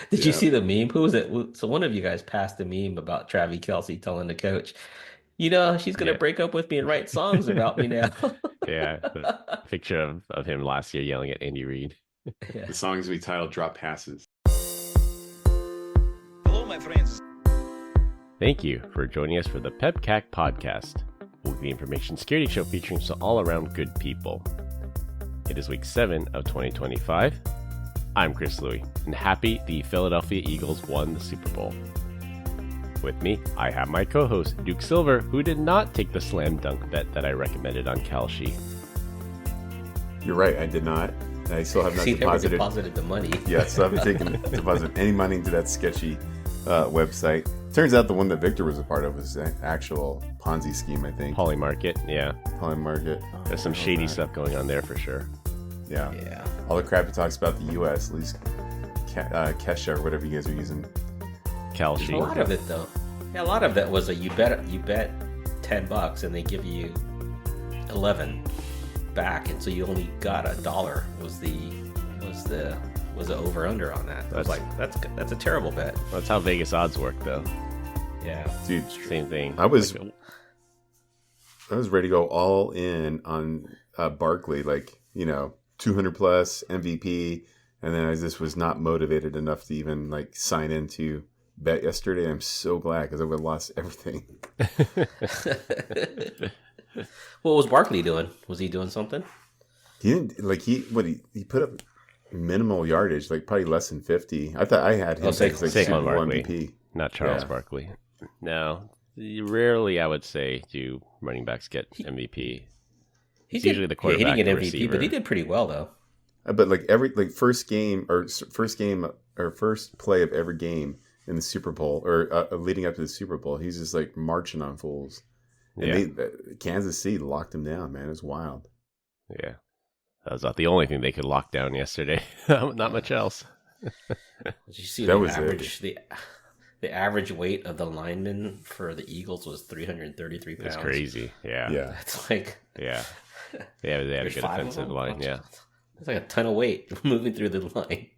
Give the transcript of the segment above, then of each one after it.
Did you Yeah, see the meme? Who was it? So one of you guys passed the meme about Travis Kelsey telling the coach, she's gonna Yeah. break up with me and write songs about me now. Yeah. The picture of him last year yelling at Andy Reid. Yeah. the songs we titled "Drop Passes." Hello, my friends. Thank you for joining us for the PEBCAK Podcast, a weekly information security show featuring some all-around good people. It is week 7 of 2025. I'm Chris Louie, and happy the Philadelphia Eagles won the Super Bowl. With me, I have my co-host, Duke Silver, who did not take the slam dunk bet that I recommended on Kalshi. You're right, I did not. I still have not See, they deposited the money. Yeah, so I haven't deposited any money into that sketchy website. Turns out the one that Victor was a part of was an actual Ponzi scheme, I think. Polymarket, yeah. Polymarket. There's some shady stuff going on there for sure. Yeah. Yeah. All the crap he talks about the U.S., at least Kesha or whatever you guys are using. Kalshi. A lot of it though. Yeah, a lot of that was you bet $10 and they give you 11 back, and so you only got $1 was the over under on that. I was like, that's a terrible bet. That's how Vegas odds work, though. Yeah. Dude, Same thing. I was ready to go all in on Barkley, 200 plus MVP, and then I just was not motivated enough to even sign into bet yesterday. I'm so glad because I would have lost everything. What was Barkley doing? Was he doing something? He didn't he put up minimal yardage, probably less than 50. I thought I had him as Super Bowl Barkley, MVP. not Charles Barkley. No, rarely I would say do running backs get MVP. He's usually the quarterback. He didn't get MVP, receiver. but he did pretty well though. But every first play of every game in the Super Bowl or leading up to the Super Bowl, he's just marching on fools. And Kansas City locked him down, man. It was wild. Yeah, that was not the only thing they could lock down yesterday. Not much else. Did you see That the was average? The average weight of the lineman for the Eagles was 333 pounds. It's crazy. Yeah. That's like Yeah. They had a good offensive line. Yeah. It's like a ton of weight moving through the line.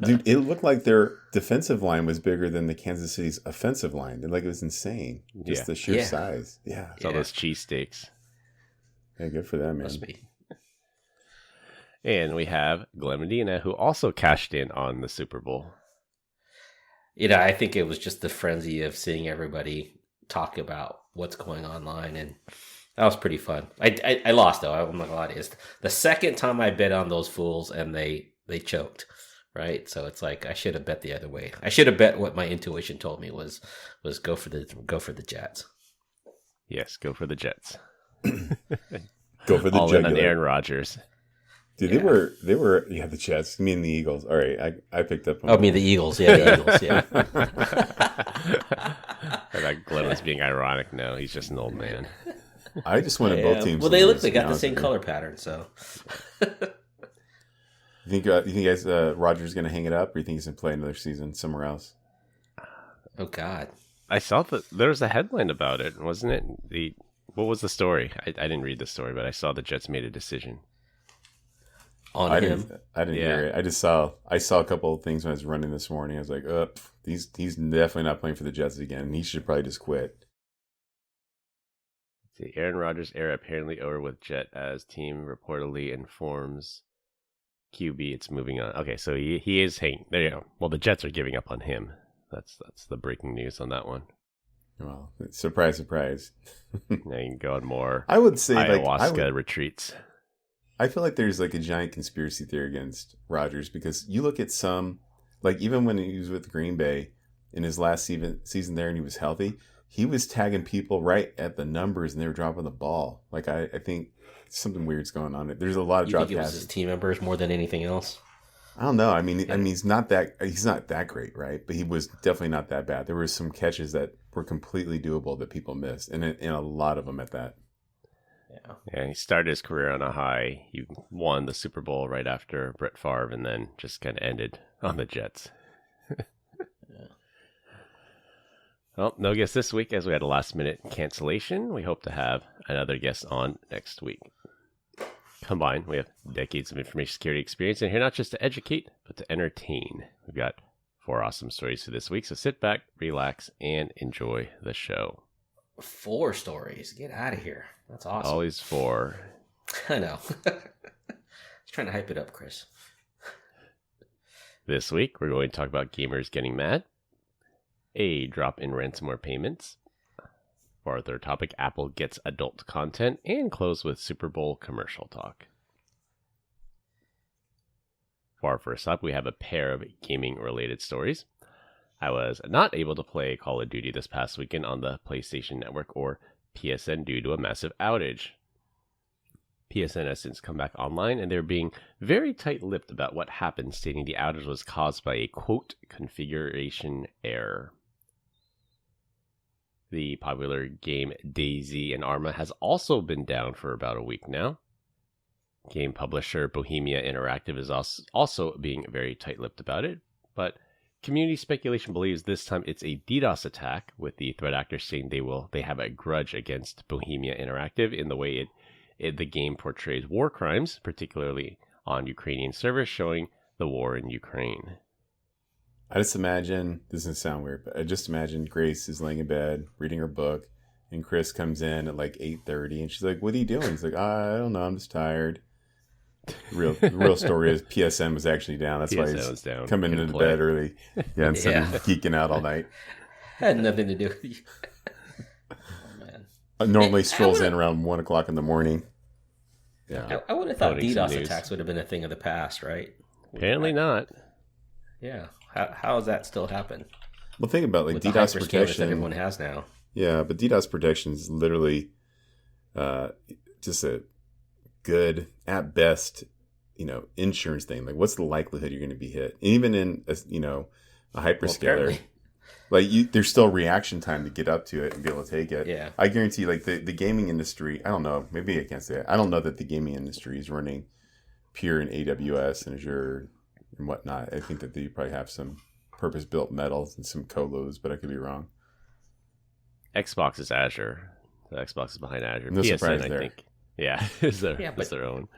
Dude, it looked like their defensive line was bigger than the Kansas City's offensive line. It was insane. Just the sheer size. Yeah. It's all those cheesesteaks. Yeah, good for them, man. Must be. And we have Glenn Medina, who also cashed in on the Super Bowl. I think it was just the frenzy of seeing everybody talk about what's going online, and that was pretty fun. I lost though. I'm not gonna lie to you. It's the second time I bet on those fools, and they choked. Right, so it's like I should have bet the other way. I should have bet what my intuition told me was go for the Jets. Yes, go for the Jets. Go for the all jugular. in on Aaron Rodgers. Dude, they were the Jets. I mean the Eagles. All right, I picked up on I mean the Eagles. Yeah, the Eagles. Yeah. I thought Glenn was being ironic. No, he's just an old man. I just wanted both teams. Well, they got the same color pattern, so. You think guys Rodgers going to hang it up, or you think he's going to play another season somewhere else? Oh God! I saw that there was a headline about it, wasn't it? What was the story? I didn't read the story, but I saw the Jets made a decision on him. I didn't hear it. I saw a couple of things when I was running this morning. I was like, he's definitely not playing for the Jets again. He should probably just quit. The Aaron Rodgers era apparently over with Jet as team reportedly informs QB it's moving on. Okay, so he is hanging. There you go. Well, the Jets are giving up on him. That's the breaking news on that one. Well, surprise, surprise. Now you can go on more I would say ayahuasca retreats. I feel like there's a giant conspiracy theory against Rodgers because you look at some, even when he was with Green Bay in his last season there and he was healthy, he was tagging people right at the numbers and they were dropping the ball. I think something weird's going on. There's a lot of drop passes. You think it was his team members more than anything else? I don't know. I mean, he's not that great, right? But he was definitely not that bad. There were some catches that were completely doable that people missed, and a lot of them at that. Yeah, he started his career on a high. He won the Super Bowl right after Brett Favre, and then just kind of ended on the Jets. Well, no guest this week as we had a last-minute cancellation. We hope to have another guest on next week. Combined, we have decades of information security experience in here, not just to educate, but to entertain. We've got 4 awesome stories for this week. So sit back, relax, and enjoy the show. 4 stories. Get out of here. That's awesome. Always 4. I know. Just trying to hype it up, Chris. This week, we're going to talk about gamers getting mad, a drop in ransomware payments. For our third topic, Apple gets adult content, and close with Super Bowl commercial talk. For our first up, we have a pair of gaming-related stories. I was not able to play Call of Duty this past weekend on the PlayStation Network, or PSN, due to a massive outage. PSN has since come back online, and they're being very tight-lipped about what happened, stating the outage was caused by a, quote, configuration error. The popular game DayZ and Arma has also been down for about a week now. Game publisher Bohemia Interactive is also being very tight-lipped about it, but community speculation believes this time it's a DDoS attack, with the threat actors saying they have a grudge against Bohemia Interactive in the way the game portrays war crimes, particularly on Ukrainian servers, showing the war in Ukraine. I just imagine, this doesn't sound weird, but I just imagine Grace is laying in bed, reading her book, and Chris comes in at like 8:30, and she's like, what are you doing? He's like, I don't know, I'm just tired. The real story is PSN was actually down. That's why he's down. coming into bed early. Yeah, instead of geeking out all night. Had nothing to do with you. Oh, man. Normally strolls in around 1 o'clock in the morning. Yeah. I would have thought DDoS attacks would have been a thing of the past, right? Apparently not. Yeah. How has that still happened? Well, think about like DDoS protection. That everyone has now. Yeah, but DDoS protection is literally just a good, at best, insurance thing. Like, what's the likelihood you're going to be hit? Even in a hyperscaler, there's still reaction time to get up to it and be able to take it. Yeah, I guarantee, like the gaming industry. I don't know. Maybe I can't say it. I don't know that the gaming industry is running pure in AWS and Azure and whatnot. I think that they probably have some purpose-built metals and some colos, but I could be wrong. Xbox is Azure. The Xbox is behind Azure. No surprise PSN, there. I think. Yeah, is their own.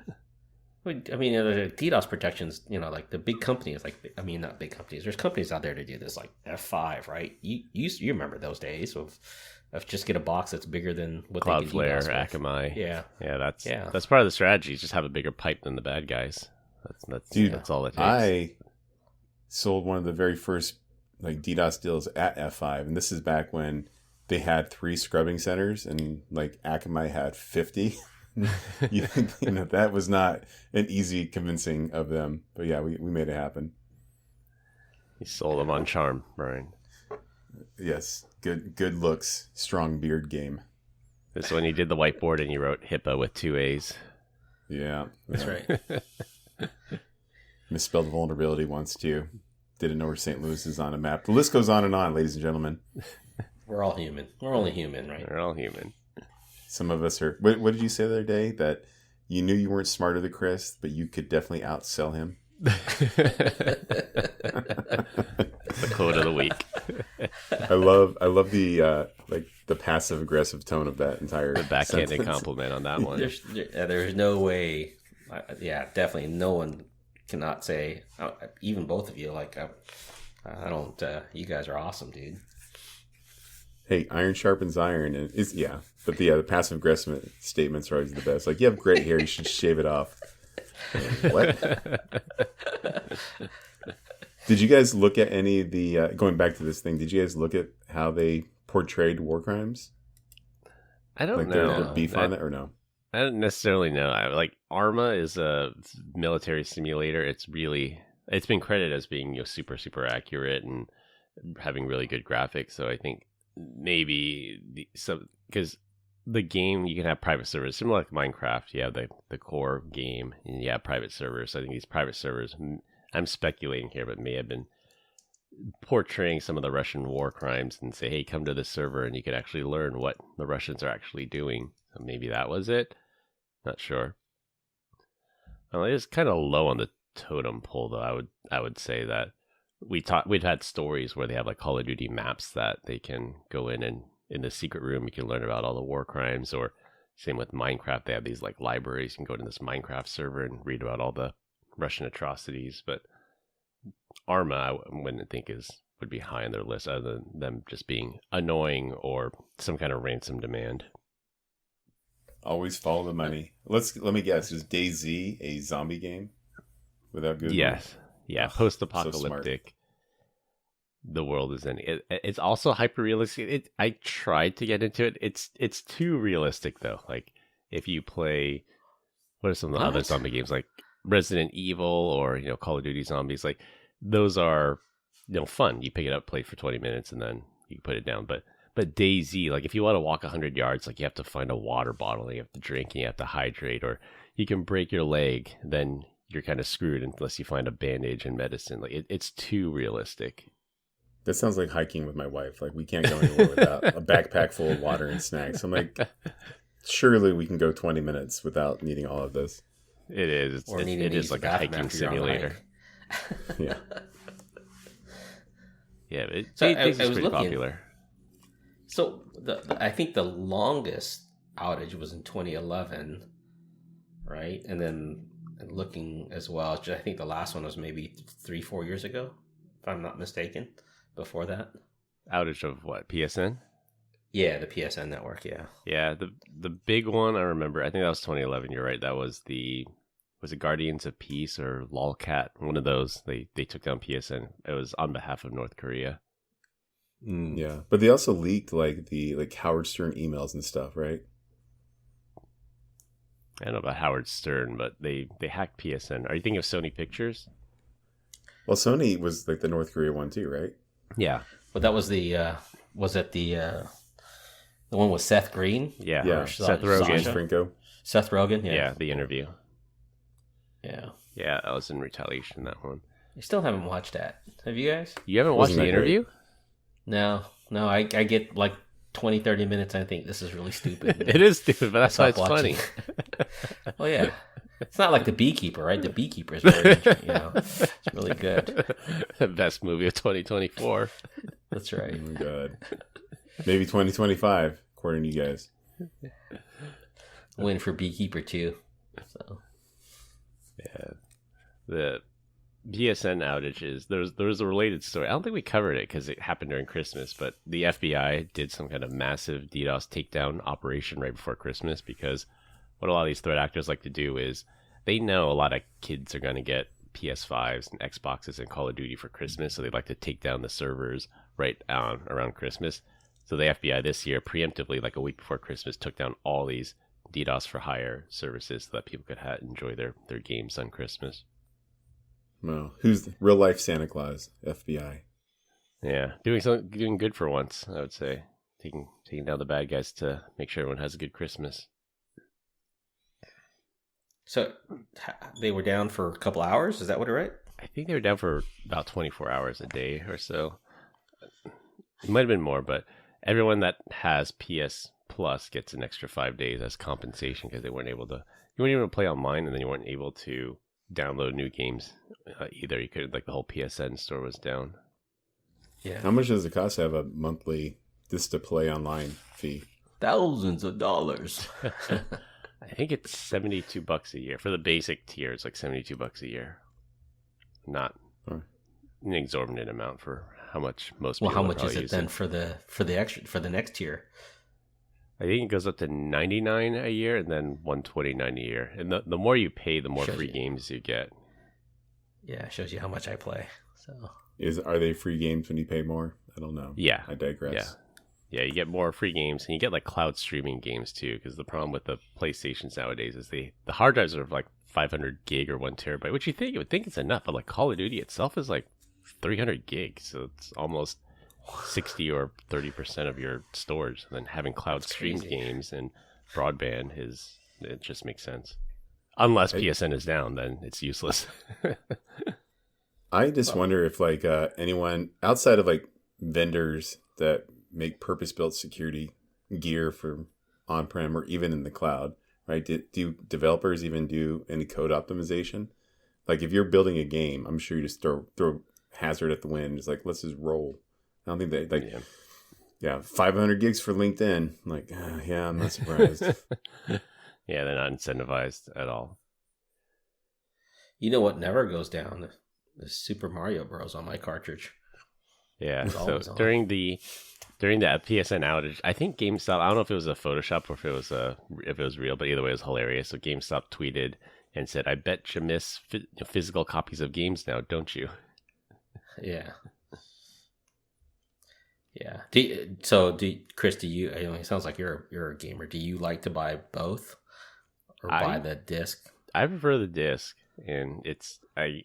I mean, the DDoS protections, like the big companies, not big companies. There's companies out there to do this, like F5, right? You remember those days of just get a box that's bigger than what Cloudflare, they can DDoS with. Yeah. That's part of the strategy. Just have a bigger pipe than the bad guys. That's all it takes. I sold one of the very first like DDoS deals at F5, and this is back when they had 3 scrubbing centers, and like Akamai had 50. That was not an easy convincing of them, but yeah, we made it happen. You sold them on charm, Brian. Yes, good looks, strong beard game. This is when you did the whiteboard and you wrote HIPAA with 2 A's. Yeah, that's right. Misspelled vulnerability once too. Didn't know where St. Louis is on a map. The list goes on, ladies and gentlemen. We're all human. We're only human, right? We're all human. Some of us are. What did you say the other day? That you knew you weren't smarter than Chris, but you could definitely outsell him. The quote of the week. I love the passive aggressive tone of that entire backhanded compliment on that one. There's no way. Definitely no one cannot say. Even both of you, I don't. You guys are awesome, dude. Hey, iron sharpens iron, and but the passive aggressive statements are always the best. Like, you have great hair, you should shave it off. What? Did you guys look at any of the going back to this thing? Did you guys look at how they portrayed war crimes? I don't know. Their beef on it, or no? I don't necessarily know. Arma is a military simulator. It's been credited as being super super accurate and having really good graphics. So I think maybe because the game, you can have private servers similar like Minecraft. You have the core game and you have private servers. So I think these private servers, I'm speculating here, but may have been portraying some of the Russian war crimes and say, hey, come to this server and you can actually learn what the Russians are actually doing. So maybe that was it. Not sure. Well, it is kind of low on the totem pole, though. I would say that we've had stories where they have like Call of Duty maps that they can go in, and in the secret room you can learn about all the war crimes. Or same with Minecraft, they have these like libraries. You can go to this Minecraft server and read about all the Russian atrocities. But Arma, I wouldn't think would be high on their list, other than them just being annoying or some kind of ransom demand. Always follow the money. Let me guess. Is DayZ a zombie game without good? Yes. Yeah. Post-apocalyptic. So the world is in. It's also hyper realistic. I tried to get into it. It's too realistic though. Like if you play, what are some of the other zombie games like Resident Evil or Call of Duty Zombies? Like those are fun. You pick it up, play for 20 minutes, and then you put it down. But DayZ, like if you want to walk 100 yards, like you have to find a water bottle, and you have to drink, and you have to hydrate, or you can break your leg, then you're kind of screwed unless you find a bandage and medicine. Like it's too realistic. That sounds like hiking with my wife. Like we can't go anywhere without a backpack full of water and snacks. I'm like, surely we can go 20 minutes without needing all of this. It is. It is like a hiking simulator. Yeah. Yeah, I was pretty looking, popular. So I think the longest outage was in 2011, right? And then looking as well, I think the last one was maybe 3-4 years ago, if I'm not mistaken. Before that, outage of what, PSN? Yeah, the PSN network. Yeah. The big one I remember. I think that was 2011. You're right. That was was it Guardians of Peace or Lolcat? One of those. They took down PSN. It was on behalf of North Korea. Yeah, but they also leaked the Howard Stern emails and stuff, right? I don't know about Howard Stern, but they hacked PSN. Are you thinking of Sony Pictures? Well, Sony was like the North Korea one too, right? Yeah, but that was was it the one with Seth Green? Yeah. Seth Rogen. Seth Rogen. Yeah, the interview. Yeah, that was in retaliation. That one. I still haven't watched that. Have you guys? You haven't watched the interview? No. I get like 20-30 minutes. I think this is really stupid. It is stupid, but that's why it's funny. Well, yeah. It's not like The Beekeeper, right? The Beekeeper is very interesting. It's really good. The best movie of 2024. That's right. Oh my God. Maybe 2025, according to you guys. Win for Beekeeper too. So. Yeah. The PSN outages, there's a related story. I don't think we covered it because it happened during Christmas, but the FBI did some kind of massive DDoS takedown operation right before Christmas, because what a lot of these threat actors like to do is they know a lot of kids are going to get PS5s and Xboxes and Call of Duty for Christmas, so they like to take down the servers right around Christmas. So the FBI this year preemptively, like a week before Christmas, took down all these DDoS for hire services so that people could enjoy their games on Christmas. Well, who's the real life Santa Claus? FBI. Yeah, doing good for once, I would say. Taking down the bad guys to make sure everyone has a good Christmas. So they were down for a couple hours? Is that what it right? I think they were down for about 24 hours a day or so. It might have been more, but everyone that has PS Plus gets an extra 5 days as compensation because you weren't able to play online, and then you weren't able to download new games either. You could, like, the whole PSN store was down. Yeah. How much does it cost to have a monthly to play online fee? Thousands of dollars. I think it's $72 a year for the basic tier. It's like $72 a year, not an exorbitant amount for how much most people. Well, how much is it use then for the next tier? I think it goes up to $99 a year and then $129 a year. And the more you pay, the more free games you get. Yeah, it shows you how much I play. So are they free games when you pay more? I don't know. Yeah, I digress. Yeah, you get more free games, and you get like cloud streaming games too. Because the problem with the PlayStations nowadays is the hard drives are like 500 gig or 1 terabyte, which you would think it's enough, but like Call of Duty itself is like 300 gigs, so it's almost 60 or 30% of your storage. And then having cloud streamed games and broadband it just makes sense. Unless PSN is down, then it's useless. I just wonder if like anyone outside of like vendors that make purpose-built security gear for on-prem or even in the cloud, right? Do developers even do any code optimization? Like if you're building a game, I'm sure you just throw hazard at the wind. It's like, let's just roll. I don't think they 500 gigs for LinkedIn. Like, yeah, I'm not surprised. Yeah, they're not incentivized at all. You know what never goes down? the Super Mario Bros. On my cartridge. Yeah. So during the PSN outage, I think GameStop. I don't know if it was a Photoshop or if it was real, but either way, it was hilarious. So GameStop tweeted and said, "I bet you miss physical copies of games now, don't you?" Yeah. Yeah. Chris, do you? It sounds like you're a gamer. Do you like to buy both, or buy the disc? I prefer the disc, and I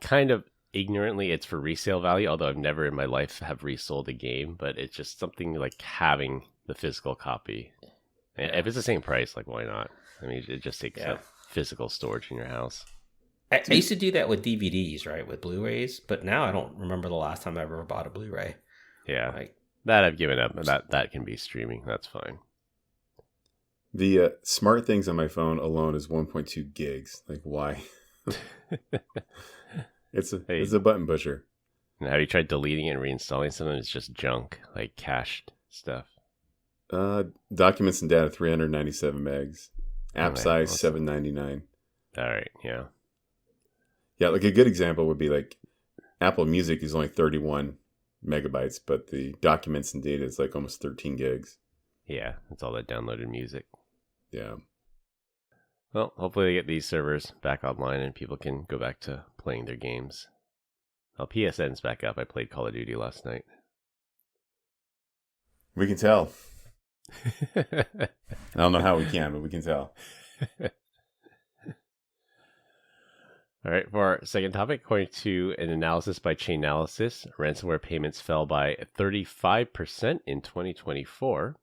kind of ignorantly it's for resale value. Although I've never in my life have resold a game, but it's just something like having the physical copy. And if it's the same price, like why not? I mean, it just takes up physical storage in your house. I used to do that with DVDs, right, with Blu-rays, but now I don't remember the last time I ever bought a Blu-ray. Yeah, that I've given up. That can be streaming. That's fine. The smart things on my phone alone is 1.2 gigs. Like, why? It's a button pusher. And have you tried deleting and reinstalling something? It's just junk, like cached stuff. Documents and data 397 megs. App size 799. All right, yeah. Yeah, like a good example would be like Apple Music is only 31 megabytes, but the documents and data is like almost 13 gigs. Yeah, that's all that downloaded music. Yeah. Well, hopefully they get these servers back online and people can go back to playing their games. Well, PSN's back up. I played Call of Duty last night. We can tell. I don't know how we can, but we can tell. All right, for our second topic, according to an analysis by Chainalysis, ransomware payments fell by 35% in 2024.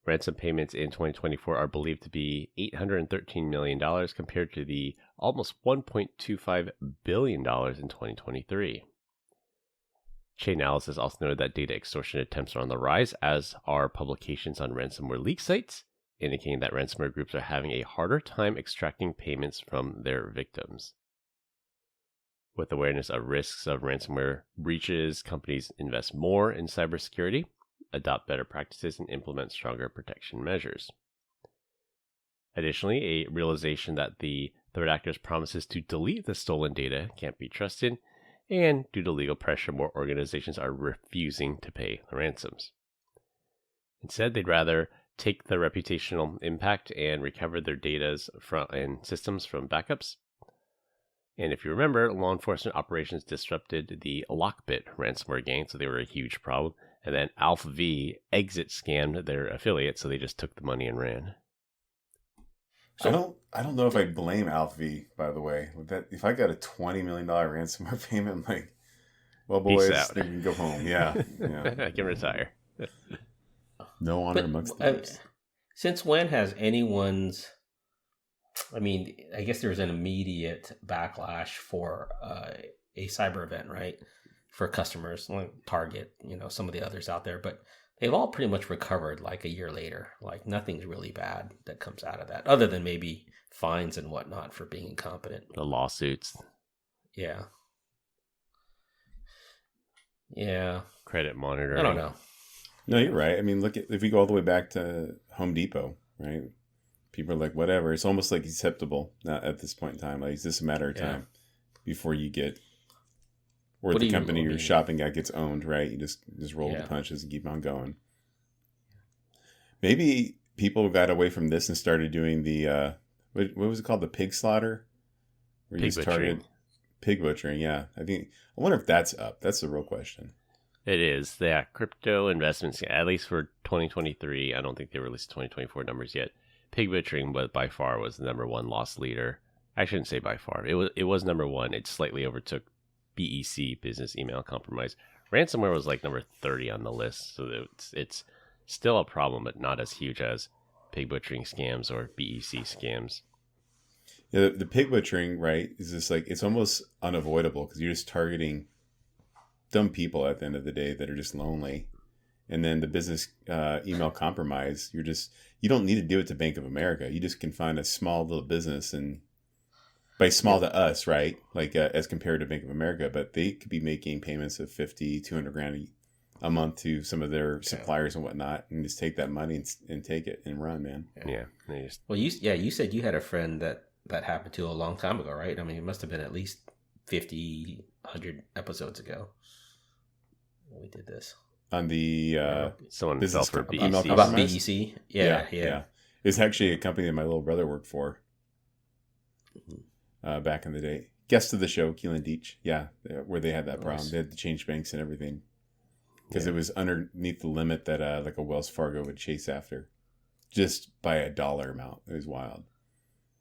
Ransom payments in 2024 are believed to be $813 million compared to the almost $1.25 billion in 2023. Chainalysis also noted that data extortion attempts are on the rise, as are publications on ransomware leak sites, indicating that ransomware groups are having a harder time extracting payments from their victims. With awareness of risks of ransomware breaches, companies invest more in cybersecurity, adopt better practices, and implement stronger protection measures. Additionally, a realization that the threat actor's promises to delete the stolen data can't be trusted, and due to legal pressure, more organizations are refusing to pay the ransoms. Instead, they'd rather take the reputational impact and recover their data and systems from backups. And if you remember, law enforcement operations disrupted the Lockbit ransomware gang, so they were a huge problem. And then Alpha V exit scammed their affiliate, so they just took the money and ran. So, I don't know if I blame Alpha V, by the way. With that, if I got a $20 million ransomware payment, I'm like, well, boys, you can go home. Yeah. I can retire. No honor amongst the groups. Since when has anyone's... I mean, I guess there's an immediate backlash for a cyber event, right? For customers, like Target, some of the others out there. But they've all pretty much recovered like a year later. Like nothing's really bad that comes out of that, other than maybe fines and whatnot for being incompetent. The lawsuits. Yeah. Yeah. Credit monitoring. I don't know. No, you're right. I mean, look at if we go all the way back to Home Depot, right? People are like, whatever. It's almost like acceptable now at this point in time. Like, it's just a matter of time before you get, or the company you're shopping at gets owned, right? You just roll the punches and keep on going. Maybe people got away from this and started doing the, what was it called? The pig slaughter? Where pig butchering. Pig butchering, yeah. I wonder if that's up. That's the real question. It is. Yeah, crypto investments, at least for 2023. I don't think they released 2024 numbers yet. Pig butchering, but by far was the number one loss leader. I shouldn't say by far. It was number one. It slightly overtook BEC, business email compromise. Ransomware was like number 30 on the list, so it's still a problem, but not as huge as pig butchering scams or BEC scams. Yeah, the pig butchering, right, is just like, it's almost unavoidable because you're just targeting dumb people at the end of the day that are just lonely. And then the business email compromise, you don't need to do it to Bank of America. You just can find a small little business, and by small to us, right? Like as compared to Bank of America, but they could be making payments of $50,000-$200,000 a month to some of their suppliers and whatnot, and just take that money and take it and run, man. Yeah. Well, you said you had a friend that that happened to a long time ago, right? I mean, it must have been at least 50, 100 episodes ago when we did this. On the someone business fell for about BEC. About BEC? Yeah. It's actually a company that my little brother worked for back in the day. Guest of the show, Keelan Deach. Yeah, where they had that problem. Nice. They had to change banks and everything because it was underneath the limit that like a Wells Fargo would chase after, just by a dollar amount. It was wild.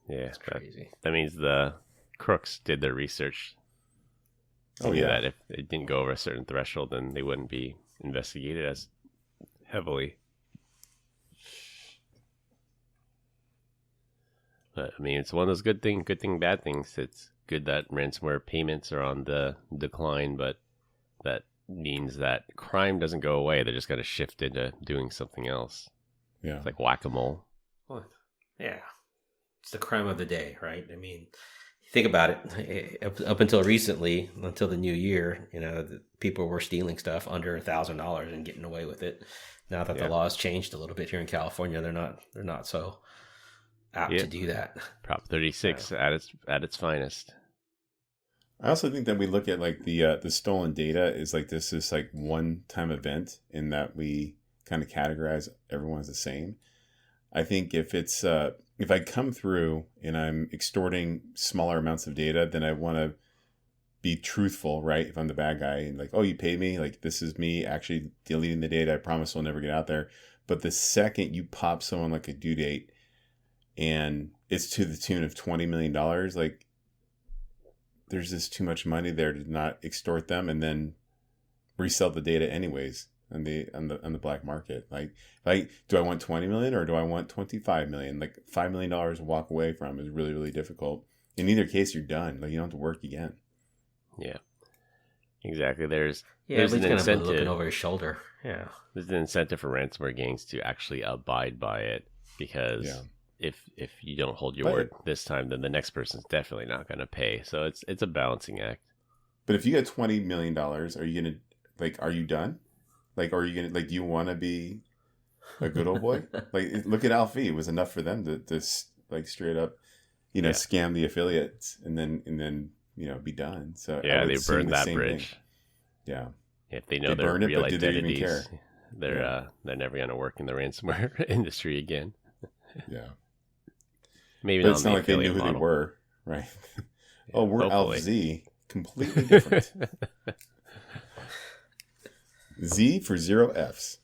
Yeah, That's crazy. That means the crooks did their research. Oh, yeah. That if it didn't go over a certain threshold, then they wouldn't be investigated as heavily. But I mean, it's one of those good thing, bad things. It's good that ransomware payments are on the decline, but that means that crime doesn't go away. They're just going to shift into doing something else. Yeah. It's like whack-a-mole. Well, yeah. It's the crime of the day, right? I mean, think about it. Up until recently, until the new year, people were stealing stuff under $1,000 and getting away with it. Now that the law has changed a little bit here in California, they're not so apt to do that. Prop 36 at its finest. I also think that we look at like the stolen data is like this is like one-time event in that we kind of categorize everyone as the same. I think if it's if I come through and I'm extorting smaller amounts of data, then I want to be truthful, right? If I'm the bad guy and like, oh, you paid me, like this is me actually deleting the data. I promise we'll never get out there. But the second you pop someone like a due date and it's to the tune of $20 million, like there's just too much money there to not extort them and then resell the data anyways on the black market. Like do I want 20 million or do I want 25 million? Like $5 million to walk away from is really, really difficult. In either case, you're done. Like you don't have to work again. Yeah, exactly. There's at least an incentive looking over his shoulder. Yeah, there's an incentive for ransomware gangs to actually abide by it because if you don't hold your word this time, then the next person's definitely not going to pay. So it's a balancing act. But if you get $20 million, are you gonna are you done? Like, are you gonna do you want to be a good old boy? Like, look at Alfie. It was enough for them to like straight up, scam the affiliates and then be done. So they burned that bridge. Thing. Yeah. If they know their real identities, they're never going to work in the ransomware industry again. Yeah. Maybe but not. It's not like they knew model. who they were, right? Oh, we're hopefully. Alpha Z, completely different. Z for 0 Fs.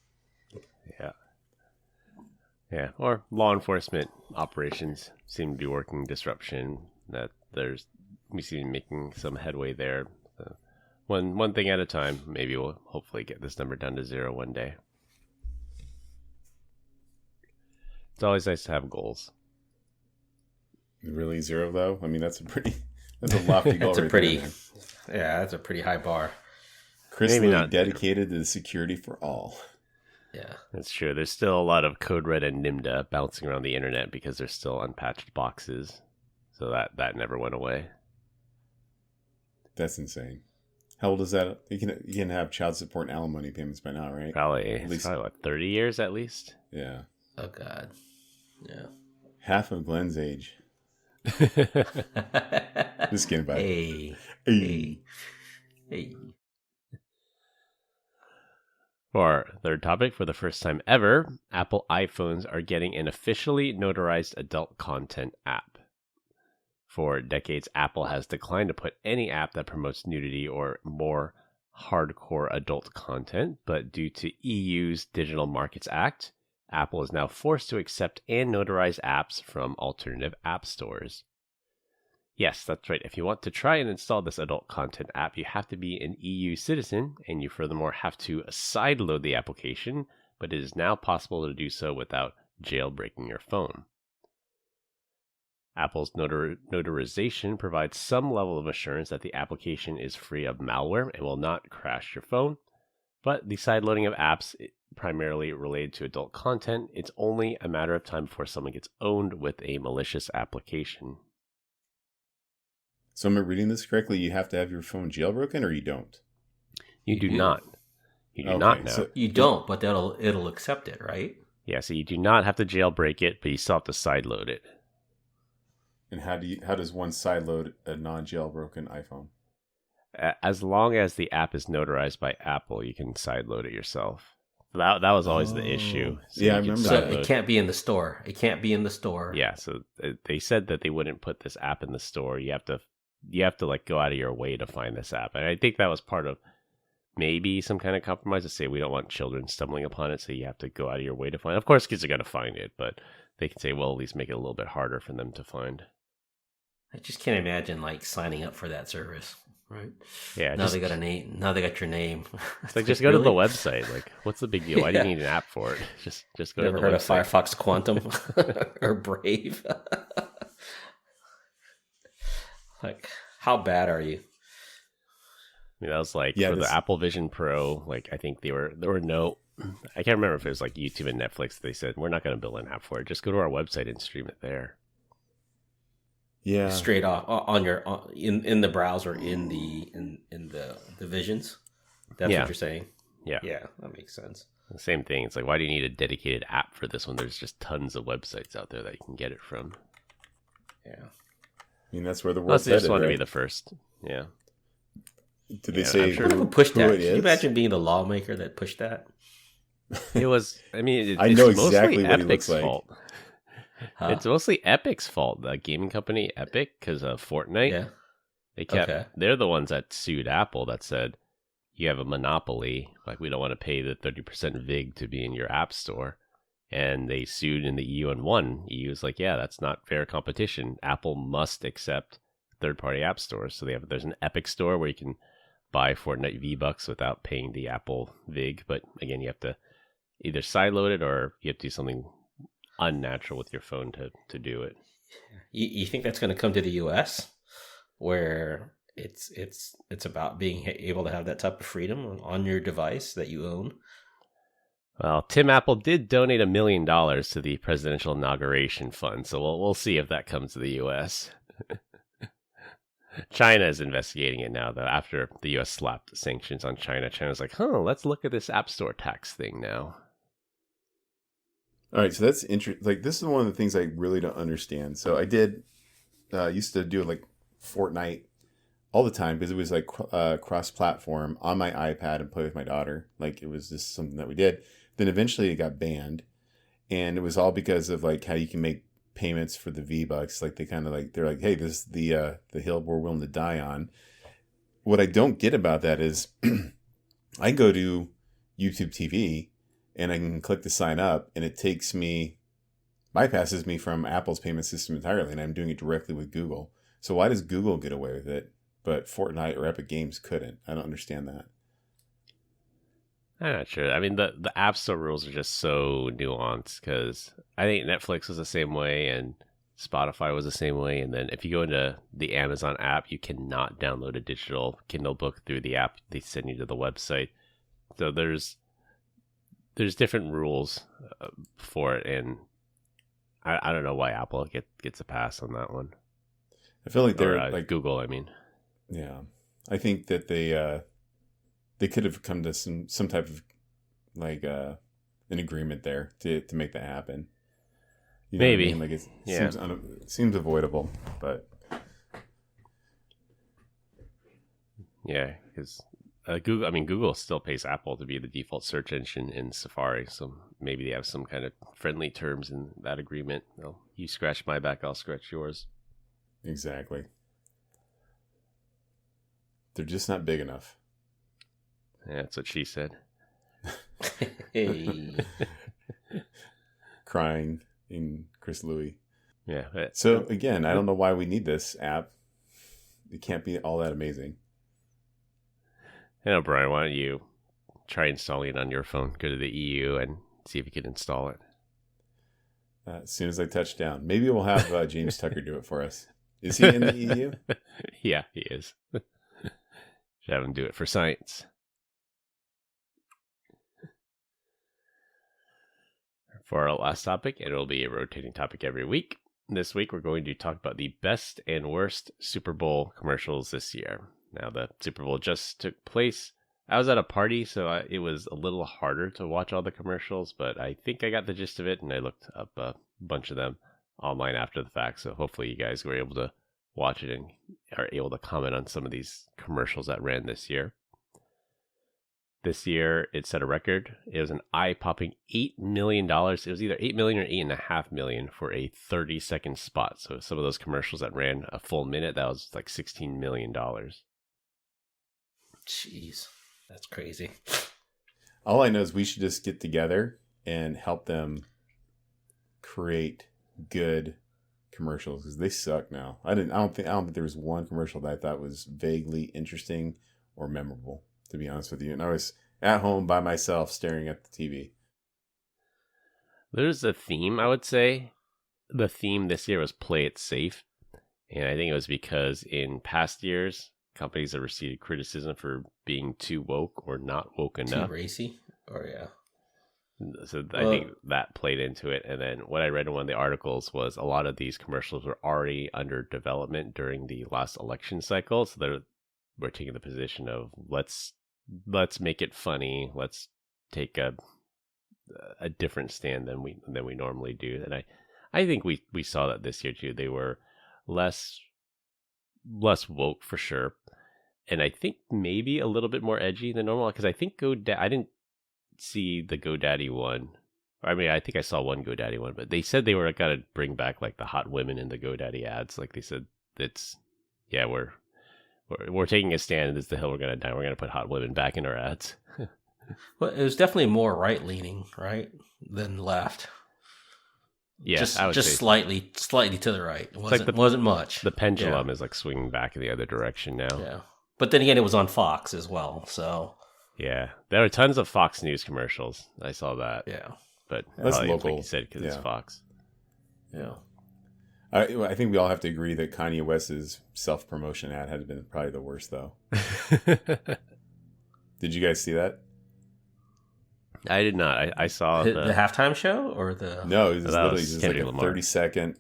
Yeah. Or law enforcement operations seem to be working disruption. That we seem to be making some headway there. So one thing at a time. Maybe we'll hopefully get this number down to 0 one day. It's always nice to have goals. Really 0 though? I mean, that's a lofty goal. That's a pretty high bar. Chris Lee dedicated to the security for all. Yeah, that's true. There's still a lot of code red and NIMDA bouncing around the internet because there's still unpatched boxes. So that never went away. That's insane. How old is that? You can have child support and alimony payments by now, right? Probably 30 years at least. Yeah. Oh God. Yeah. Half of Glenn's age. Just kidding, buddy. Hey. For our third topic, for the first time ever, Apple iPhones are getting an officially notarized adult content app. For decades, Apple has declined to put any app that promotes nudity or more hardcore adult content, but due to EU's Digital Markets Act, Apple is now forced to accept and notarize apps from alternative app stores. Yes, that's right. If you want to try and install this adult content app, you have to be an EU citizen, and you furthermore have to sideload the application, but it is now possible to do so without jailbreaking your phone. Apple's notarization provides some level of assurance that the application is free of malware and will not crash your phone, but the sideloading of apps primarily related to adult content, it's only a matter of time before someone gets owned with a malicious application. So am I reading this correctly? You have to have your phone jailbroken, or you don't? You do not. You do not now. You don't, but it'll accept it, right? Yeah, so you do not have to jailbreak it, but you still have to sideload it. And how does one sideload a non-jailbroken iPhone? As long as the app is notarized by Apple, you can sideload it yourself. That was always the issue. So yeah, I remember that. So it can't be in the store. It can't be in the store. Yeah, so they said that they wouldn't put this app in the store. You have to like go out of your way to find this app. And I think that was part of maybe some kind of compromise to say we don't want children stumbling upon it, so you have to go out of your way to find it. Of course, kids are going to find it, but they can say, well, at least make it a little bit harder for them to find. I just can't imagine like signing up for that service. Right. Yeah. Now they got a name. Now they got your name. It's like just go to the website. Like, what's the big deal? Why do you need an app for it? Just go to the website. Never heard of Firefox Quantum or Brave? Like, how bad are you? I mean, that was like for the Apple Vision Pro. Like, I think there were no. I can't remember if it was like YouTube and Netflix. They said we're not going to build an app for it. Just go to our website and stream it there. Yeah, straight off on your in the browser in the Visions. That's what you're saying. Yeah, that makes sense. The same thing. It's like, why do you need a dedicated app for this one? There's just tons of websites out there that you can get it from. Yeah, I mean that's where the world's headed. They just want to be the first. Yeah. Did they say who pushed that? Can you imagine being the lawmaker that pushed that? It was. I mean, I know exactly what he looks like. Fault. Huh? It's mostly Epic's fault, the gaming company Epic, because of Fortnite. Yeah. They're the ones that sued Apple that said, you have a monopoly. Like, we don't want to pay the 30% VIG to be in your app store. And they sued in the EU and won. EU was like, yeah, that's not fair competition. Apple must accept third-party app stores. So there's an Epic store where you can buy Fortnite V-Bucks without paying the Apple VIG. But again, you have to either sideload it or you have to do something unnatural with your phone to do it. You think that's going to come to the US where it's about being able to have that type of freedom on your device that you own? Well, Tim Apple did donate $1 million to the presidential inauguration fund, so we'll see if that comes to the US. China is investigating it now, though. After the US slapped sanctions on China's like, let's look at this App Store tax thing now. All right, so that's interesting. Like, this is one of the things I really don't understand. So I used to do like Fortnite all the time because it was like cross-platform on my iPad and play with my daughter. Like, it was just something that we did. Then eventually it got banned, and it was all because of like how you can make payments for the V-Bucks. Like, they're like, hey, this is the hill we're willing to die on. What I don't get about that is I go to YouTube TV and I can click to sign up, and it bypasses me from Apple's payment system entirely, and I'm doing it directly with Google. So why does Google get away with it, but Fortnite or Epic Games couldn't? I don't understand that. I'm not sure. I mean, the App Store rules are just so nuanced, because I think Netflix was the same way, and Spotify was the same way. And then if you go into the Amazon app, you cannot download a digital Kindle book through the app. They send you to the website. So there's different rules for it, and I don't know why Apple gets a pass on that one. I feel like they're like Google. I mean, yeah, I think that they could have come to some type of like an agreement there to make that happen. You know maybe what I mean? Like it seems avoidable, but yeah, because. Google still pays Apple to be the default search engine in Safari, so maybe they have some kind of friendly terms in that agreement. Well, you scratch my back, I'll scratch yours. Exactly. They're just not big enough. Yeah, that's what she said. Hey. Crying in Chris Louis. Yeah. So again, I don't know why we need this app. It can't be all that amazing. I know, Brian, why don't you try installing it on your phone? Go to the EU and see if you can install it. As soon as I touch down. Maybe we'll have James Tucker do it for us. Is he in the EU? Yeah, he is. Should have him do it for science. For our last topic, and it'll be a rotating topic every week. This week, we're going to talk about the best and worst Super Bowl commercials this year. Now, the Super Bowl just took place. I was at a party, so it was a little harder to watch all the commercials, but I think I got the gist of it, and I looked up a bunch of them. online after the fact. So hopefully you guys were able to watch it and are able to comment on some of these commercials that ran this year. This year, it set a record. It was an eye-popping $8 million. It was either $8 million or $8.5 million for a 30-second spot. So some of those commercials that ran a full minute, that was like $16 million. Jeez, that's crazy. All I know is we should just get together and help them create good commercials, because they suck now. I don't think there was one commercial that I thought was vaguely interesting or memorable, to be honest with you. And I was at home by myself staring at the TV. There's a theme, I would say. The theme this year was play it safe. And I think it was because in past years, companies have received criticism for being too woke or not woke enough. Too racy? Or yeah. So I think that played into it. And then what I read in one of the articles was a lot of these commercials were already under development during the last election cycle. So we're taking the position of let's make it funny. Let's take a different stand than we normally do. And I think we saw that this year too. They were less woke for sure. And I think maybe a little bit more edgy than normal, because I think I didn't see the GoDaddy one. I mean, I think I saw one GoDaddy one, but they said they were going to bring back like the hot women in the GoDaddy ads. Like they said, we're taking a stand. This is the hill we're going to die. We're going to put hot women back in our ads. Well, it was definitely more right leaning, right, than left. Yeah, I would say slightly to the right. It wasn't much. The pendulum is like swinging back in the other direction now. Yeah, but then again, it was on Fox as well. So yeah, there are tons of Fox News commercials. I saw that. Yeah, but that's local, like you said, because it's Fox. Yeah. I think we all have to agree that Kanye West's self-promotion ad had been probably the worst, though. Did you guys see that? I did not. I saw the halftime show or the... No, it was literally just like a 30-second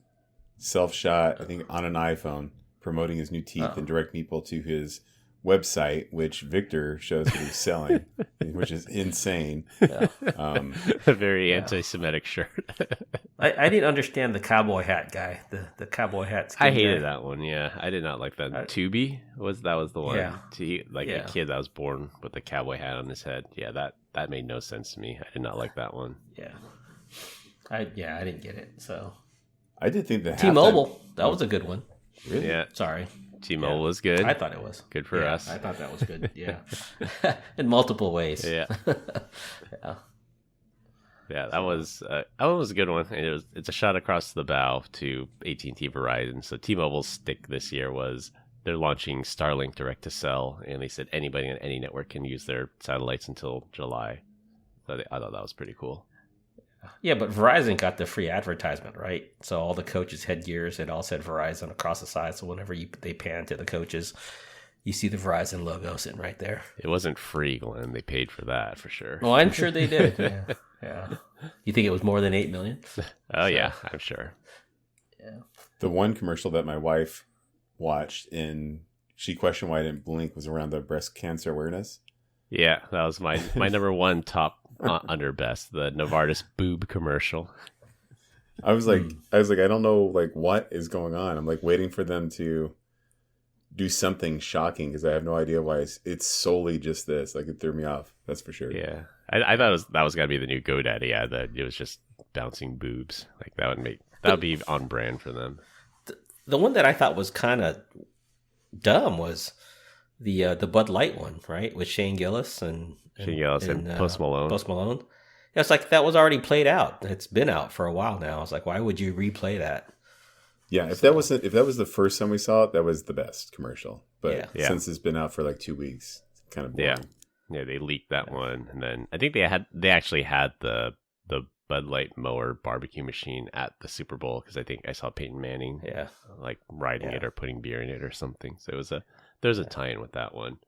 self-shot, I think, on an iPhone, promoting his new teeth and direct people to his website, which Victor shows that he's selling, which is insane. Yeah. A very anti-Semitic shirt. I didn't understand the cowboy hat guy. The cowboy hat. I hated that one. Yeah, I did not like that. Tubi was the one. Yeah. A kid that was born with a cowboy hat on his head. Yeah, that made no sense to me. I did not like that one. Yeah. I didn't get it. So I did think the T-Mobile, that was a good one. Really? Yeah. Sorry. T-Mobile was good. I thought it was good for us. I thought that was good. Yeah, in multiple ways. Yeah. Yeah. Yeah, that was a good one. It's a shot across the bow to AT&T Verizon. So T-Mobile's stick this year was they're launching Starlink direct to cell, and they said anybody on any network can use their satellites until July. So I thought that was pretty cool. Yeah, but Verizon got the free advertisement, right? So all the coaches' headgears, it all said Verizon across the side. So whenever they pan to the coaches, you see the Verizon logo sitting right there. It wasn't free, Glenn. They paid for that for sure. Well, I'm sure they did. Yeah. Yeah. You think it was more than 8 million? Oh, yeah, I'm sure. Yeah. The one commercial that my wife watched and she questioned why I didn't blink was around the breast cancer awareness. Yeah, that was my number one top under best, the Novartis boob commercial. I was like, I don't know, like, what is going on? I'm like waiting for them to do something shocking because I have no idea why it's solely just this. Like, it threw me off. That's for sure. Yeah, I thought that was gonna be the new GoDaddy ad. That it was just bouncing boobs. Like that would be on brand for them. The one that I thought was kind of dumb was the Bud Light one, right, with Shane Gillis and Post Malone. Post Malone. Yeah, it's like that was already played out. It's been out for a while now. It's like, why would you replay that? Yeah, if that was the first time we saw it, that was the best commercial. But since it's been out for like 2 weeks, it's kind of boring. Yeah, they leaked that one, and then I think they actually had the Bud Light mower barbecue machine at the Super Bowl because I think I saw Peyton Manning like riding it or putting beer in it or something. So there's a tie-in with that one.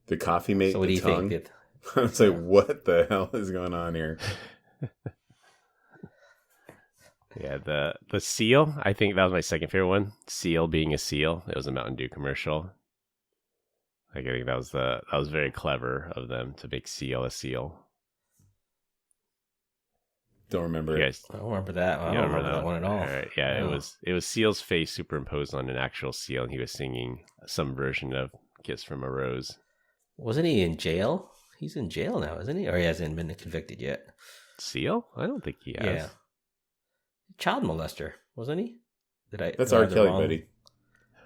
The coffee mate. So what do you think? I was like, what the hell is going on here? Yeah, the seal. I think that was my second favorite one. Seal being a seal. It was a Mountain Dew commercial. Like, I think that was very clever of them to make seal a seal. Don't remember You it. guys, I don't remember that. I you don't remember that one at all. Right. Yeah, No. it was Seal's face superimposed on an actual seal, and he was singing some version of "Kiss from a Rose." Wasn't he in jail? He's in jail now, isn't he? Or he hasn't been convicted yet. Seal? I don't think he has. Yeah. Child molester, wasn't he? That's R. Kelly, buddy.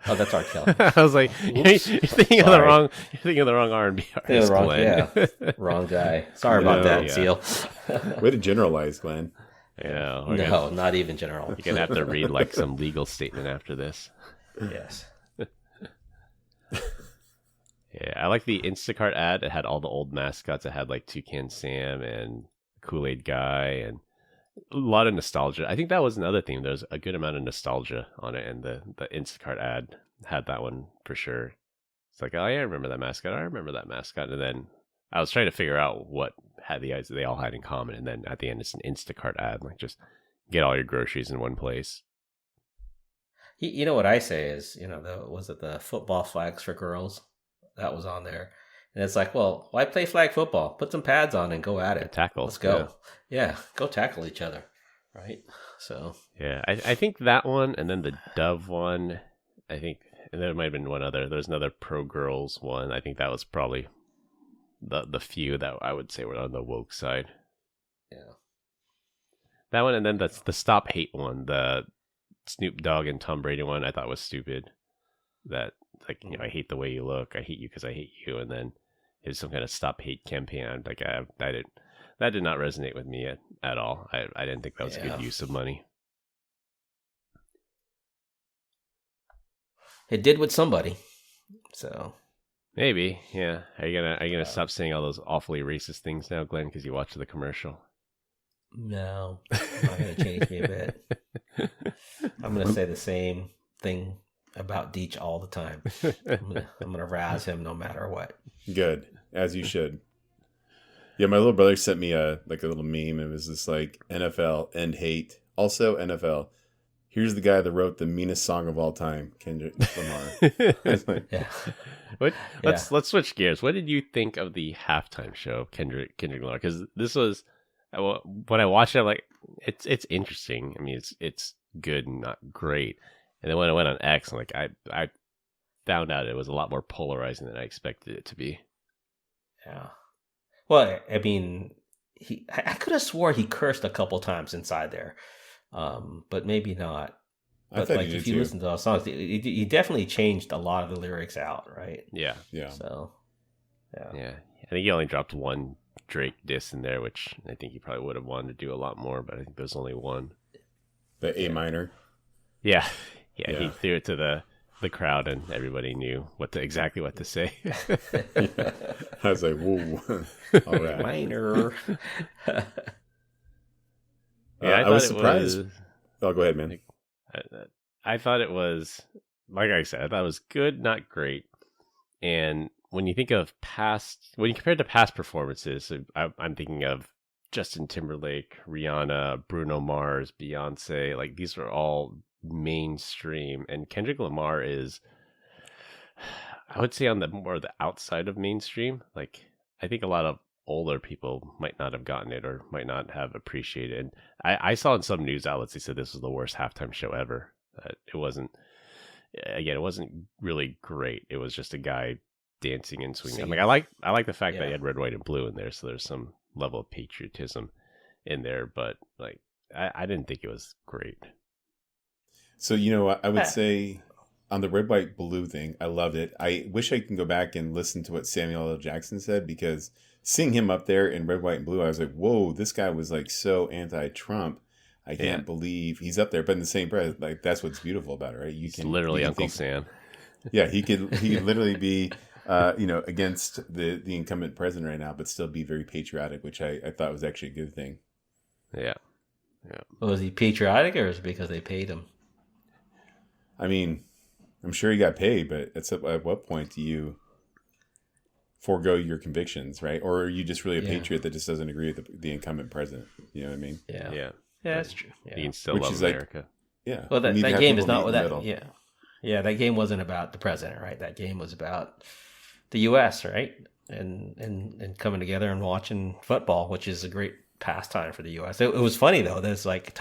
Oh, that's R. Kelly. I was like, you're thinking of the wrong. You're thinking of the wrong R&B artist, Glenn. Wrong guy. Sorry about that, Seal. Way to generalize, Glenn. Yeah. No, not even general. You're gonna have to read like some legal statement after this. Yes. Yeah, I like the Instacart ad. It had all the old mascots. It had like Toucan Sam and Kool-Aid Guy and a lot of nostalgia. I think that was another theme. There's a good amount of nostalgia on it, and the Instacart ad had that one for sure. It's like, oh yeah, I remember that mascot. I remember that mascot. And then I was trying to figure out what had they all had in common. And then at the end, it's an Instacart ad, like just get all your groceries in one place. You know what I say is, was it the football flags for girls? That was on there. And it's like, well, why play flag football? Put some pads on and go at it. Tackle. Let's go. Yeah, go tackle each other. Right? So. Yeah, I think that one, and then the Dove one, I think, and there might have been one other. There's another Pro Girls one. I think that was probably the few that I would say were on the woke side. Yeah. That one, and then that's the Stop Hate one, the Snoop Dogg and Tom Brady one, I thought was stupid. That, like, I hate the way you look. I hate you because I hate you. And then it's some kind of Stop Hate campaign. Like, that did not resonate with me at all. I didn't think that was a good use of money. It did with somebody. So. Maybe, yeah. Are you gonna stop saying all those awfully racist things now, Glenn, because you watched the commercial? No, not gonna change me a bit. I'm gonna say the same thing about Deej all the time. I'm gonna razz him no matter what. Good, as you should. Yeah, my little brother sent me a little meme. It was just like, NFL end hate. Also NFL. Here's the guy that wrote the meanest song of all time, Kendrick Lamar. Yeah. Let's switch gears. What did you think of the halftime show of Kendrick Lamar? Because this was, when I watched it, I'm like, it's interesting. I mean, it's good and not great. And then when I went on X, I'm like, I found out it was a lot more polarizing than I expected it to be. Yeah. Well, I mean, I could have swore he cursed a couple times inside there. But maybe not. But like, if you listen to those songs, he definitely changed a lot of the lyrics out, right? Yeah. So, yeah. I think he only dropped one Drake diss in there, which I think he probably would have wanted to do a lot more, but I think there's only one. The A minor. Yeah. He threw it to the crowd, and everybody knew exactly what to say. I was like, whoa. All right. Minor. I was surprised. Oh, go ahead, man. I thought it was, like I said, I thought it was good, not great. And when you think of when you compare it to past performances, I'm thinking of Justin Timberlake, Rihanna, Bruno Mars, Beyonce. Like, these are all mainstream. And Kendrick Lamar is, I would say, on the outside of mainstream. Like, I think a lot of older people might not have gotten it or might not have appreciated it. I saw in some news outlets they said this was the worst halftime show ever. It wasn't really great. It was just a guy dancing and swinging. I'm like, I like the fact that he had red, white, and blue in there, so there's some level of patriotism in there, but like I didn't think it was great. So I would say on the red, white, blue thing, I loved it. I wish I can go back and listen to what Samuel L. Jackson said, because seeing him up there in red, white, and blue, I was like, whoa, this guy was like so anti-Trump. I can't believe he's up there. But in the same breath, like, that's what's beautiful about it, right? It's literally Uncle Sam. Yeah, he could literally be, against the incumbent president right now, but still be very patriotic, which I thought was actually a good thing. Yeah. Was he patriotic, or is it because they paid him? I mean, I'm sure he got paid, but at what point do you forego your convictions, right? Or are you just really a patriot that just doesn't agree with the incumbent president? You know what I mean? Yeah, that's true. Yeah. You can still love America. Yeah. Well, that game is not that. Yeah, that game wasn't about the president, right? That game was about the U.S., right? And coming together and watching football, which is a great pastime for the U.S. It was funny though. There's like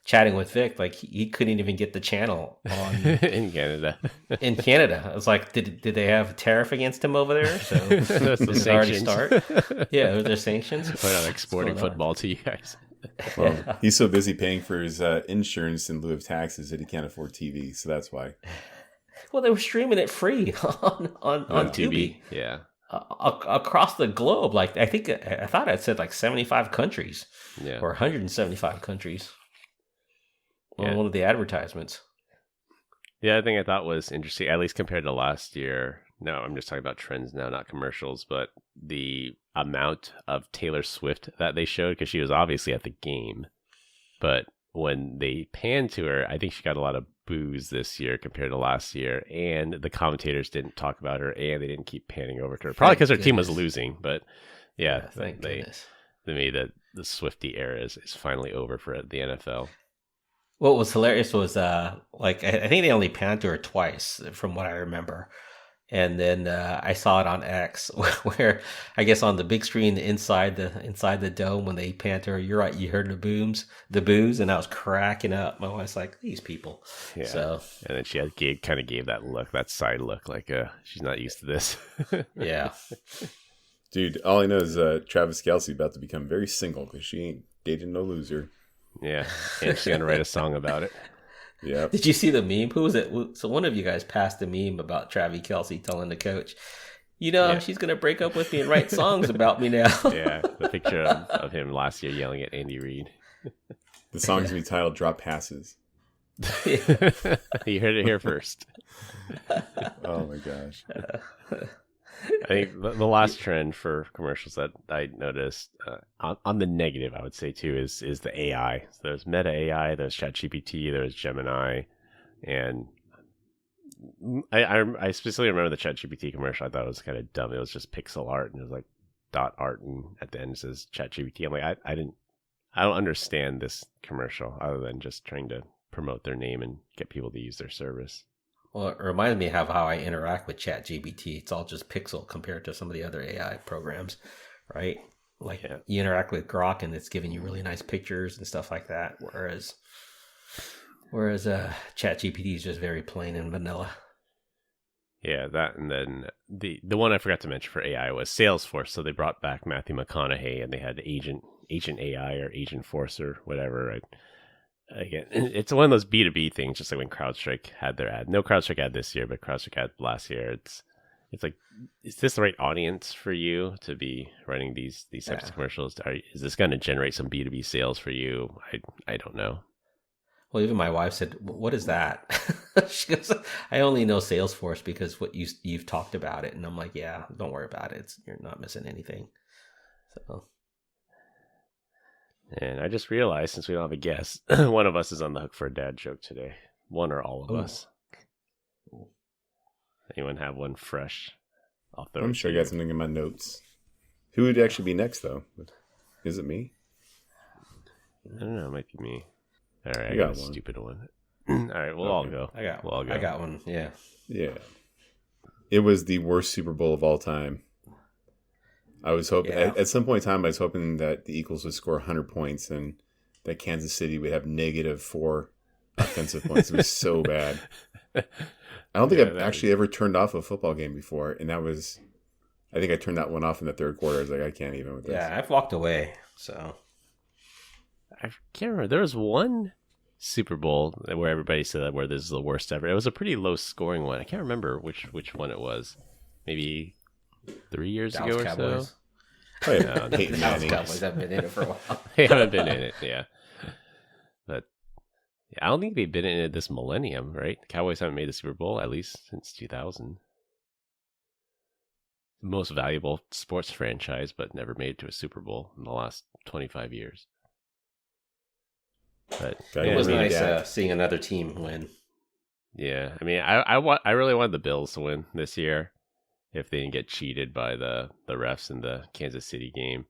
chatting with Vic, like he couldn't even get the channel on in Canada. In Canada, I was like, did they have a tariff against him over there? So That's did it already start? Yeah, are there sanctions? We're not exporting football to you guys. Well, he's so busy paying for his insurance in lieu of taxes that he can't afford TV, so that's why. Well, they were streaming it free on Tubi. Yeah. Across the globe. Like I thought it said like 75 countries. Yeah. Or 175 countries. Yeah. One of the advertisements. Yeah, I think I thought was interesting, at least compared to last year. No, I'm just talking about trends now, not commercials, but the amount of Taylor Swift that they showed, because she was obviously at the game. But when they panned to her, I think she got a lot of boos this year compared to last year, and the commentators didn't talk about her, and they didn't keep panning over to her. Probably because her team was losing, but yeah, thank goodness. They made the Swiftie era is finally over for the NFL. What was hilarious was like I think they only panned to her twice from what I remember. And then I saw it on X where I guess on the big screen inside the dome when they panned to her, you're right, you heard the boos, and I was cracking up. My wife's like, these people. Yeah. So and then she kind of gave that look, that side look, like she's not used to this. Yeah. Dude, all I know is Travis Kelce about to become very single because she ain't dating no loser. Yeah, and she's gonna write a song about it. Yeah. Did you see the meme? Who was it? So one of you guys passed a meme about Travis Kelce telling the coach, she's going to break up with me and write songs about me now. Yeah, the picture of him last year yelling at Andy Reid. The song's going to be titled Drop Passes. You heard it here first. Oh my gosh. I think the last trend for commercials that I noticed on the negative, I would say too, is the AI. So there's Meta AI, there's ChatGPT, there's Gemini, and I specifically remember the ChatGPT commercial. I thought it was kind of dumb. It was just pixel art, and it was like dot art, and at the end it says ChatGPT. I'm like, I don't understand this commercial other than just trying to promote their name and get people to use their service. Well, it reminds me of how I interact with ChatGPT. It's all just pixel compared to some of the other AI programs, right? Like you interact with Grok and it's giving you really nice pictures and stuff like that. Whereas ChatGPT is just very plain and vanilla. Yeah, that, and then the one I forgot to mention for AI was Salesforce. So they brought back Matthew McConaughey, and they had Agent AI or Agent Force or whatever. Again, it's one of those B2B things, just like when CrowdStrike had their ad. No CrowdStrike ad this year, but CrowdStrike ad last year. It's like, is this the right audience for you to be running these types of commercials? Is this going to generate some B2B sales for you? I don't know. Well, even my wife said, "What is that?" She goes, "I only know Salesforce because what you've talked about it." And I'm like, "Yeah, don't worry about it. You're not missing anything." So. And I just realized, since we don't have a guest, one of us is on the hook for a dad joke today. One or all of us. Anyone have one fresh? I'm sure I got something in my notes. Who would actually be next, though? Is it me? I don't know. It might be me. All right, I got got a one. stupid one. All right, we'll all go. I got one. Yeah. Yeah. It was the worst Super Bowl of all time. I was hoping at some point in time, I was hoping that the Eagles would score 100 points and that Kansas City would have -4 offensive points. It was so bad. I don't think I've actually ever turned off a football game before, and I think I turned that one off in the third quarter. I was like, I can't even with this. Yeah, I've walked away. So I can't remember. There was one Super Bowl where everybody said that where this is the worst ever. It was a pretty low scoring one. I can't remember which one it was. Maybe 3 years Dallas ago or Cowboys. so. Oh, yeah. The Dallas Cowboys haven't been in it for a while. They haven't been in it, yeah. But I don't think they've been in it this millennium, right? The Cowboys haven't made the Super Bowl at least since 2000. Most valuable sports franchise, but never made it to a Super Bowl in the last 25 years. But it was nice seeing another team win. Yeah, I mean, I really wanted the Bills to win this year. If they didn't get cheated by the refs in the Kansas City game,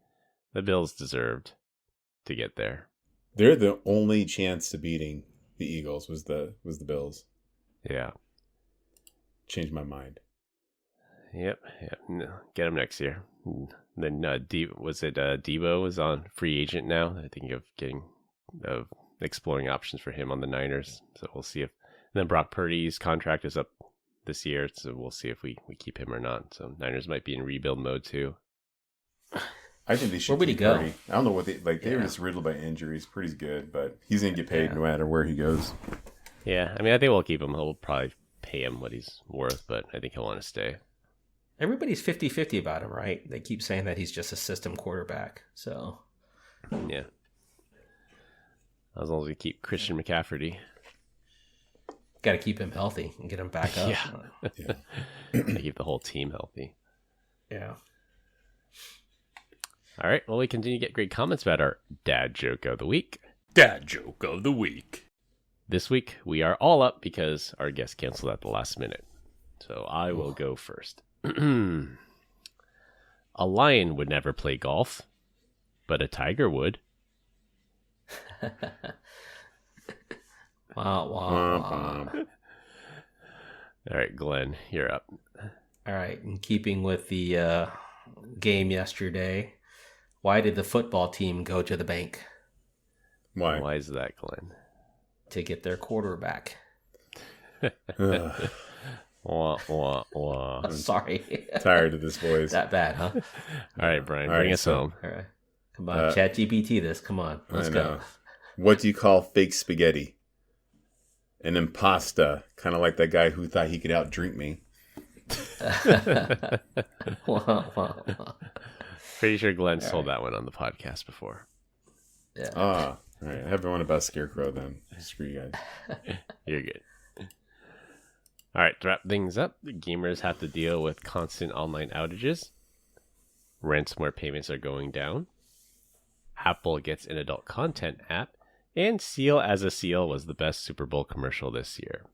the Bills deserved to get there. They're the only chance to beating the Eagles was the Bills. Yeah. Changed my mind. Yep. No, get them next year. then Debo is on free agent now. I think of exploring options for him on the Niners. So we'll see if. And then Brock Purdy's contract is up this year, so we'll see if we keep him or not. So Niners might be in rebuild mode too. I think they should. Where would he go? Purdy. I don't know what they were just riddled by injuries. Purdy's good, but he's gonna get paid no matter where he goes. Yeah, I mean, I think we'll keep him. He'll probably pay him what he's worth, but I think he'll want to stay. Everybody's 50-50 about him, right? They keep saying that he's just a system quarterback. So, yeah. As long as we keep Christian McCaffrey. Got to keep him healthy and get him back up. Yeah. To keep the whole team healthy. Yeah. All right. Well, we continue to get great comments about our dad joke of the week. Dad joke of the week. This week, we are all up because our guest canceled at the last minute. So I will go first. A lion would never play golf, but a tiger would. Wow. All right, Glenn, you're up. All right. In keeping with the game yesterday, why did the football team go to the bank? Why? Why is that, Glenn? To get their quarterback. Wah, wah, wah. Sorry. Tired of this, boys. That bad, huh? All right, Brian, bring us home. All right. Come on, ChatGPT this. Come on. Let's go. What do you call fake spaghetti? An impasta. Kind of like that guy who thought he could outdrink me. Wow. Pretty sure Glenn sold that one on the podcast before. Yeah. All right. I haven't one about Scarecrow then. Screw you guys. You're good. All right, to wrap things up, the gamers have to deal with constant online outages. Ransomware payments are going down. Apple gets an adult content app. And Seal as a Seal was the best Super Bowl commercial this year.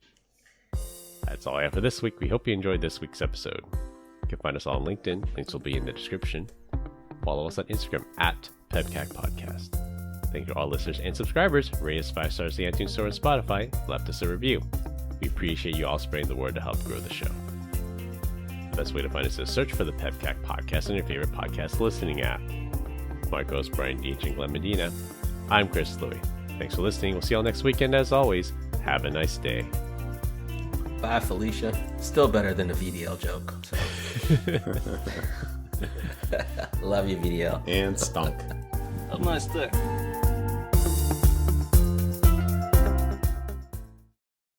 That's all I have for this week. We hope you enjoyed this week's episode. You can find us all on LinkedIn. Links will be in the description. Follow us on Instagram at PEBCAK Podcast. Thank you to all listeners and subscribers. Rate us 5 stars in the iTunes Store and Spotify. Left us a review. We appreciate you all spreading the word to help grow the show. The best way to find us is search for the PEBCAK Podcast on your favorite podcast listening app. My co-host Brian Deach and Glenn Medina. I'm Chris Louie. Thanks for listening. We'll see you all next weekend. As always, have a nice day. Bye, Felicia. Still better than a VDL joke. So. Love you, VDL. And stunk. Have a nice day.